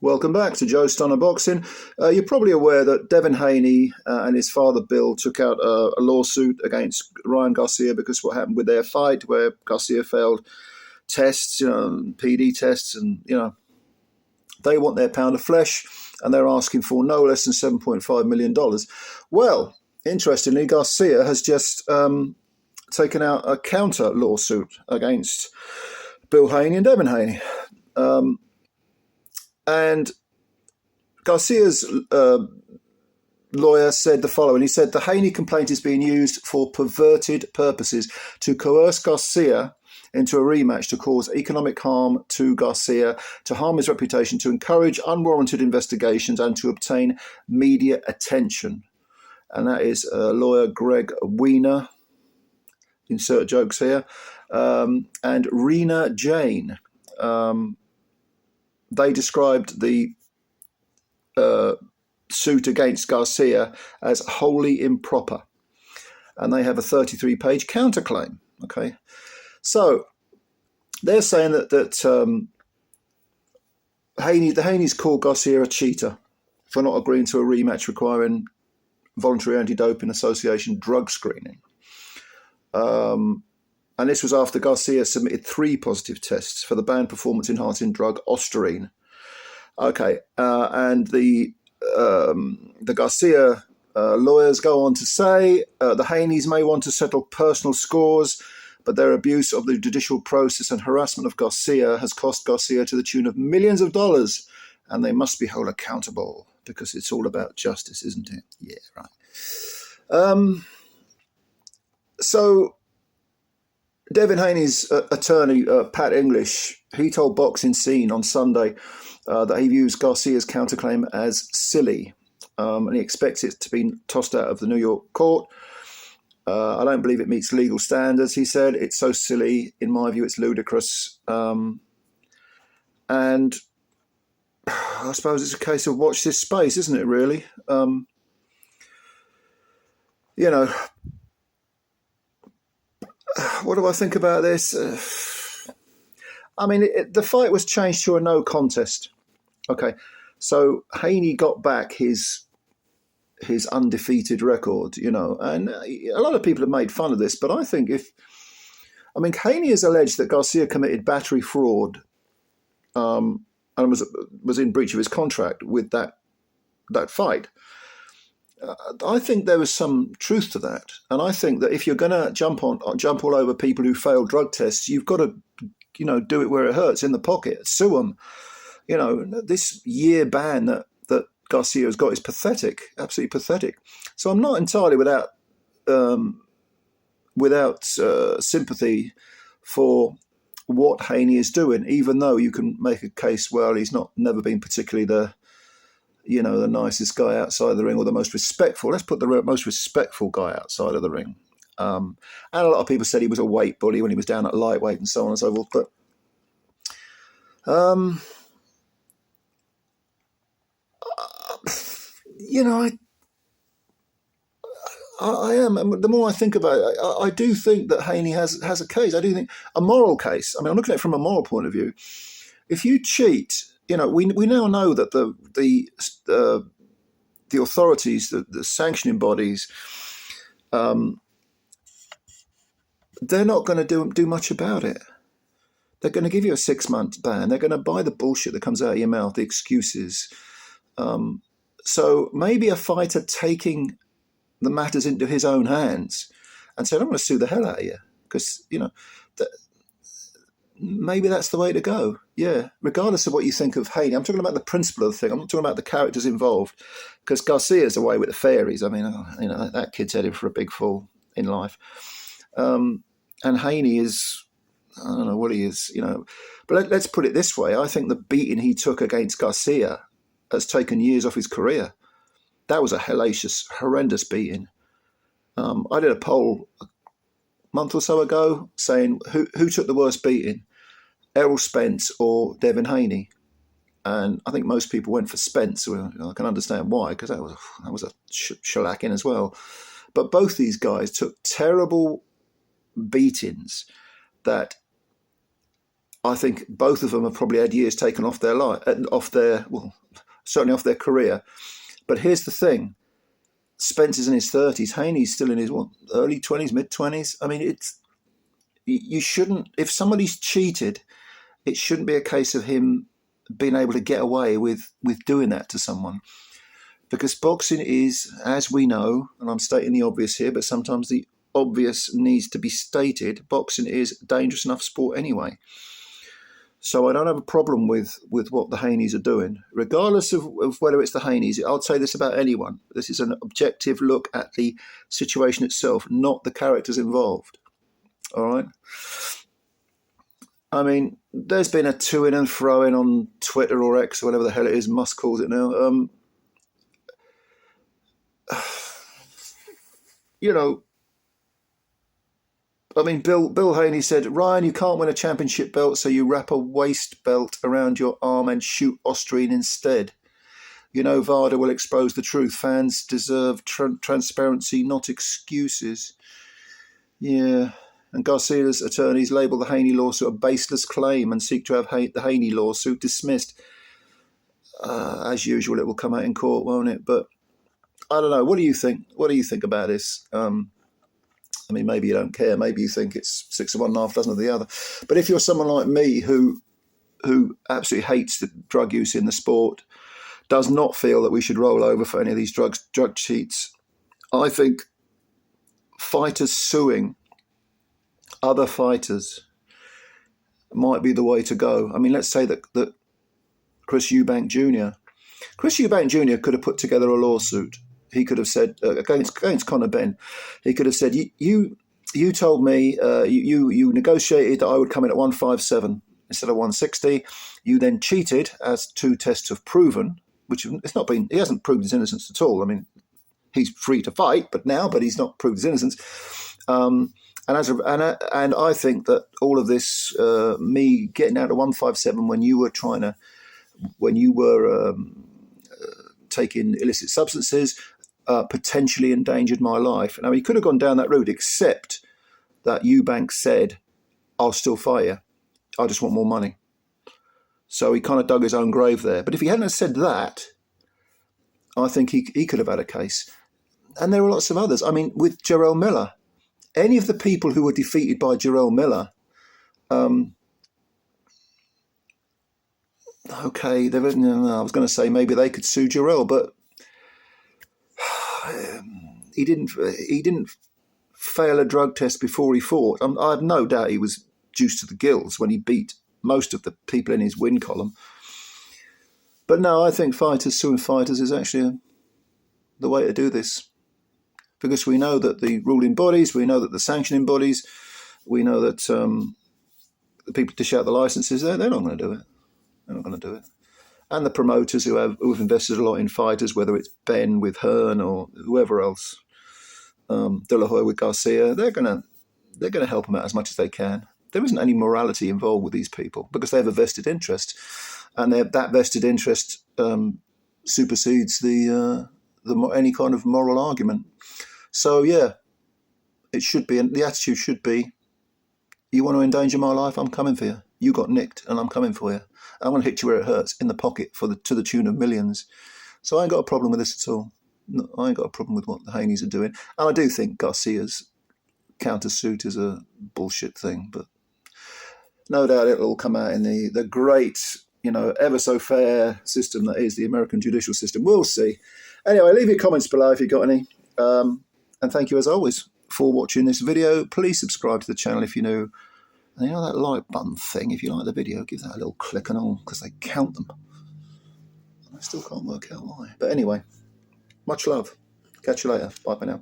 Welcome back to Joe Stunner Boxing. You're probably aware that Devin Haney and his father Bill took out a lawsuit against Ryan Garcia because what happened with their fight, where Garcia failed tests, PD tests, and they want their pound of flesh, and they're asking for no less than $7.5 million. Well, interestingly, Garcia has just taken out a counter lawsuit against Bill Haney and Devin Haney. And Garcia's lawyer said the following. He said, the Haney complaint is being used for perverted purposes to coerce Garcia into a rematch, to cause economic harm to Garcia, to harm his reputation, to encourage unwarranted investigations, and to obtain media attention. And that is lawyer Greg Weiner, insert jokes here, and Rena Jane. They described the suit against Garcia as wholly improper, and they have a 33-page counterclaim. Okay, so they're saying that the Haney's called Garcia a cheater for not agreeing to a rematch requiring voluntary anti-doping association drug screening. And this was after Garcia submitted 3 positive tests for the banned performance-enhancing drug Ostarine. Okay, and the Garcia lawyers go on to say the Haneys may want to settle personal scores, but their abuse of the judicial process and harassment of Garcia has cost Garcia to the tune of millions of dollars, and they must be held accountable because it's all about justice, isn't it? Yeah, right. So Devin Haney's attorney, Pat English, he told Boxing Scene on Sunday that he views Garcia's counterclaim as silly, and he expects it to be tossed out of the New York court. I don't believe it meets legal standards, he said. It's so silly. In my view, it's ludicrous. And I suppose it's a case of watch this space, isn't it, really? What do I think about this? The fight was changed to a no contest. Okay, so Haney got back his undefeated record, and a lot of people have made fun of this, but I think Haney has alleged that Garcia committed battery fraud, and was in breach of his contract with that fight. I think there was some truth to that, and I think that if you're going to jump all over people who fail drug tests, you've got to, do it where it hurts, in the pocket, sue them. This year ban that Garcia has got is pathetic, absolutely pathetic. So I'm not entirely without sympathy for what Haney is doing, even though you can make a case, well, he's never been particularly the nicest guy outside the ring, or the most respectful. Let's put the most respectful guy outside of the ring. And a lot of people said he was a weight bully when he was down at lightweight and so on and so forth. But I am. And the more I think about it, I do think that Haney has a case. I do think a moral case. I'm looking at it from a moral point of view. If you cheat, we now know that the authorities, the sanctioning bodies, they're not going to do much about it. They're going to give you a 6-month ban. They're going to buy the bullshit that comes out of your mouth, the excuses. So maybe a fighter taking the matters into his own hands and saying, I'm going to sue the hell out of you, because, maybe that's the way to go. Yeah, regardless of what you think of Haney. I'm talking about the principle of the thing. I'm not talking about the characters involved, because Garcia's away with the fairies. That kid's heading for a big fall in life. And Haney is, I don't know what he is, But let's put it this way. I think the beating he took against Garcia has taken years off his career. That was a hellacious, horrendous beating. I did a poll a month or so ago saying who took the worst beating, Errol Spence or Devin Haney, and I think most people went for Spence. Well, I can understand why, because that was a shellacking as well. But both these guys took terrible beatings that I think both of them have probably had years taken off their life, well, certainly off their career. But here's the thing: Spencer's in his 30s, Haney's still in his early 20s, mid 20s. I mean, you shouldn't. If somebody's cheated, it shouldn't be a case of him being able to get away with doing that to someone. Because boxing is, as we know, and I'm stating the obvious here, but sometimes the obvious needs to be stated, boxing is a dangerous enough sport anyway. So I don't have a problem with what the Haneys are doing, regardless of whether it's the Haneys. I'll say this about anyone. This is an objective look at the situation itself, not the characters involved. All right? I mean, there's been a to-in and fro-in on Twitter or X or whatever the hell it is, Musk calls it now. You know, I mean, Bill Haney said, Ryan, you can't win a championship belt, so you wrap a waist belt around your arm and shoot Austrian instead. You know, VADA will expose the truth. Fans deserve transparency, not excuses. Yeah. And Garcia's attorneys label the Haney lawsuit a baseless claim and seek to have the Haney lawsuit dismissed. As usual, it will come out in court, won't it? But I don't know. What do you think? What do you think about this? I mean, maybe you don't care. Maybe you think it's 6 of one, half dozen of the other. But if you're someone like me who absolutely hates the drug use in the sport, does not feel that we should roll over for any of these drug cheats, I think fighters suing other fighters might be the way to go. I mean, let's say that Chris Eubank Jr. could have put together a lawsuit. He could have said against Conor Benn, he could have said, you told me you negotiated that I would come in at 157 instead of 160. You then cheated, as 2 tests have proven, which he hasn't proved his innocence at all. I mean, he's free to fight, but he's not proved his innocence. And I think that all of this, me getting out of 157 when you were taking illicit substances, potentially endangered my life. Now, he could have gone down that route, except that Eubank said, I'll still fight you. I just want more money. So he kind of dug his own grave there. But if he hadn't said that, I think he could have had a case. And there were lots of others. I mean, with Jarrell Miller, any of the people who were defeated by Jarrell Miller, okay, I was going to say maybe they could sue Jarrell, but he didn't fail a drug test before he fought. I have no doubt he was juiced to the gills when he beat most of the people in his win column. But no, I think fighters suing fighters is actually the way to do this, because we know that the ruling bodies, we know that the sanctioning bodies, we know that the people dish out the licenses, they're not going to do it. They're not going to do it. And the promoters who have invested a lot in fighters, whether it's Ben with Hearn or whoever else, De La Hoya with Garcia, they're going to help them out as much as they can. There isn't any morality involved with these people because they have a vested interest, and that vested interest supersedes any kind of moral argument. So yeah, it should be, and the attitude should be: you want to endanger my life? I'm coming for you. You got nicked, and I'm coming for you. I'm going to hit you where it hurts, in the pocket, to the tune of millions. So I ain't got a problem with this at all. No, I ain't got a problem with what the Haneys are doing. And I do think Garcia's countersuit is a bullshit thing, but no doubt it'll all come out in the great, ever so fair system that is the American judicial system. We'll see. Anyway, leave your comments below if you've got any. And thank you, as always, for watching this video. Please subscribe to the channel if you're new. And that like button thing, if you like the video, give that a little click and all, because they count them. And I still can't work out why. But anyway, much love. Catch you later. Bye for now.